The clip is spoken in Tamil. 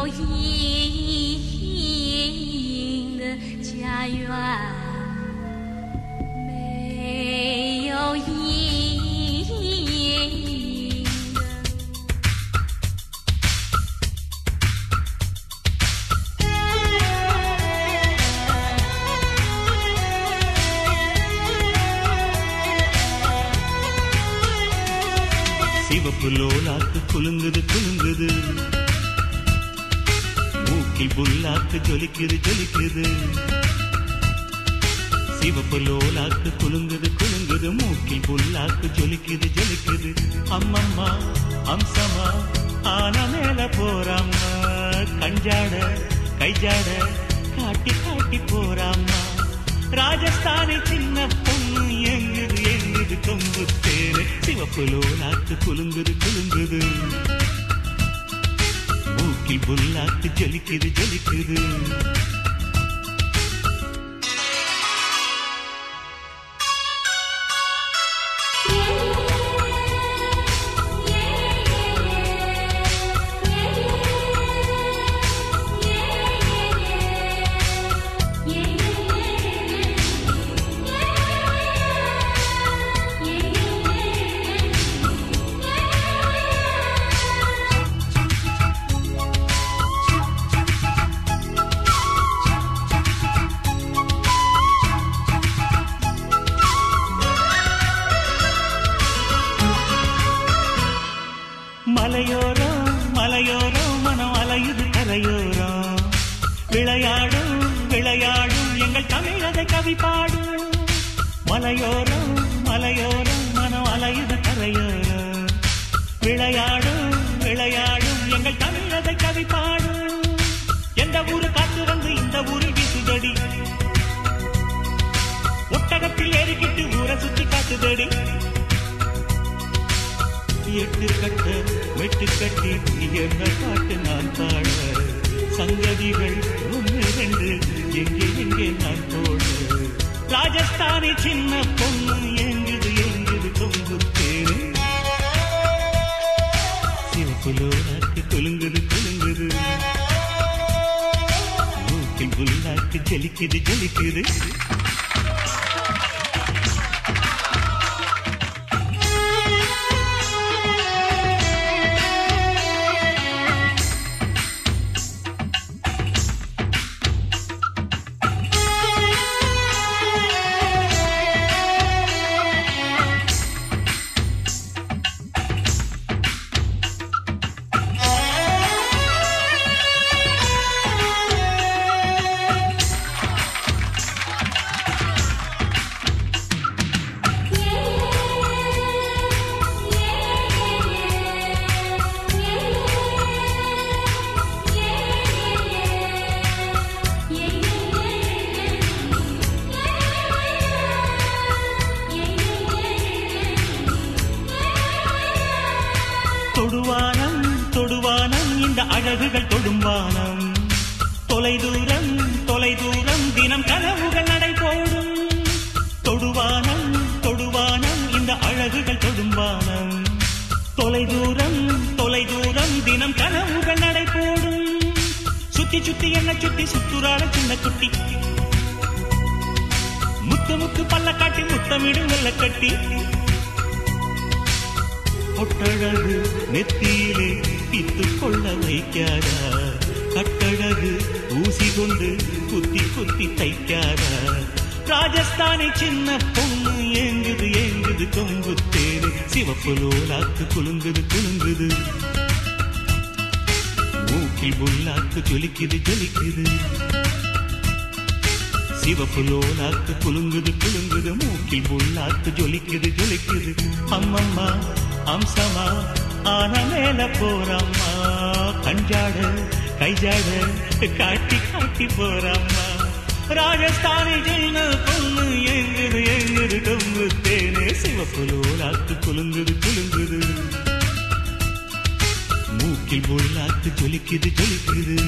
有阴的家园，没有阴的。சிவப்பு லோலாக்கு குலுங்குது குலுங்குது, மூக்கில் புல்லாக்கு ஜொலிக்குது ஜொலிக்குது. சிவப்பு லோலாக்கு குலுங்குது குலுங்குது, மூக்கில் புல்லாக்கு ஜொலிக்குது ஜொலிக்குது. அம்மம்மா அம்சமா ஆன மேல போறாம்மா, கஞ்சாட கைஜாட காட்டி காட்டி போறாம்மா. ராஜஸ்தானி சின்ன பொண்ணு எங்குது எங்குது கொம்பு தேரு. சிவப்பு லோலாக்கு குலுங்குது குலுங்குது, மூக்கில் புல்லாக்கு ஜொலிக்குது ஜொலிக்குது. மலையோரம் மலையோரம் மனம் அலையுது கரையோரம், விளையாடும் விளையாடும் எங்கள் தமிழக கவி பாடும். மலையோரம் மலையோரம் மனம் அலையுது கரையோரம், விளையாடும் விளையாடும் எங்கள் தமிழக கவி பாடும். எந்த ஊரு காத்து வந்து இந்த ஊரில் வீசுதடி, ஒட்டகத்தில் ஏறிக்கிட்டு ஊரை சுத்தி காத்துதடி. எட்டு கட்ட வெட்டு கட்டி என்ன பாட்டு நான் பாட, சங்கதிகள் ஒன்று ரெண்டு எங்கே எங்கே நான் போட. ராஜஸ்தானி சின்ன பொண்ணு எங்குது எங்குது கொம்பு தேரு. சிவப்பு லோலாக்கு குலுங்குது குலுங்குது, மூக்கில் புல்லாக்கு ஜலிக்குது ஜலிக்குது. தொடுவானம் தொடுவானம் இந்த அழகுகள் தொடும்பானம், தொலைதூரம் தொலைதூரம் தினம் கனவுகள் நடை போடும். தொடுவானம் தொடுவானம் இந்த அழகுகள் தொடும்பானம், தொலைதூரம் தொலைதூரம் தினம் கனவுகள் நடை போடும். சுத்தி சுத்தி என்ன சுத்தி சுத்துறான சின்ன குட்டி, முத்து முத்து பல்ல காட்டி முத்தமிடும் வெள்ள கட்டி. ஒட்டழகு நெத்தியிலே பித்து கொள்ள வைக்காதா, கட்டழகு ஊசி கொண்டு குத்தி குத்தி தைக்காதா. ராஜஸ்தானி சின்ன பொண்ணு எங்குது எங்குது கொம்பு தேரு. சிவப்பு லோலாக்கு குலுங்குது குலுங்குது, மூக்கில் புல்லாக்கு ஜொலிக்குது ஜொலிக்குது. சிவப்பு லோலாக்கு குலுங்குது குலுங்குது, மூக்கில் புல்லாக்கு ஜொலிக்குது ஜொலிக்குது. அம்மம்மா அம்சமா ஆன மேல போறாம்மா, கஞ்சாட கைஜாட காட்டி காட்டி போறாம்மா. ராஜஸ்தானி சின்ன பொண்ணு எங்குது எங்குது கொம்பு தேரு. சிவப்பு லோலாக்கு குலுங்குது குலுங்குது, மூக்கில் புல்லாக்கு ஜொலிக்குது ஜொலிக்குது.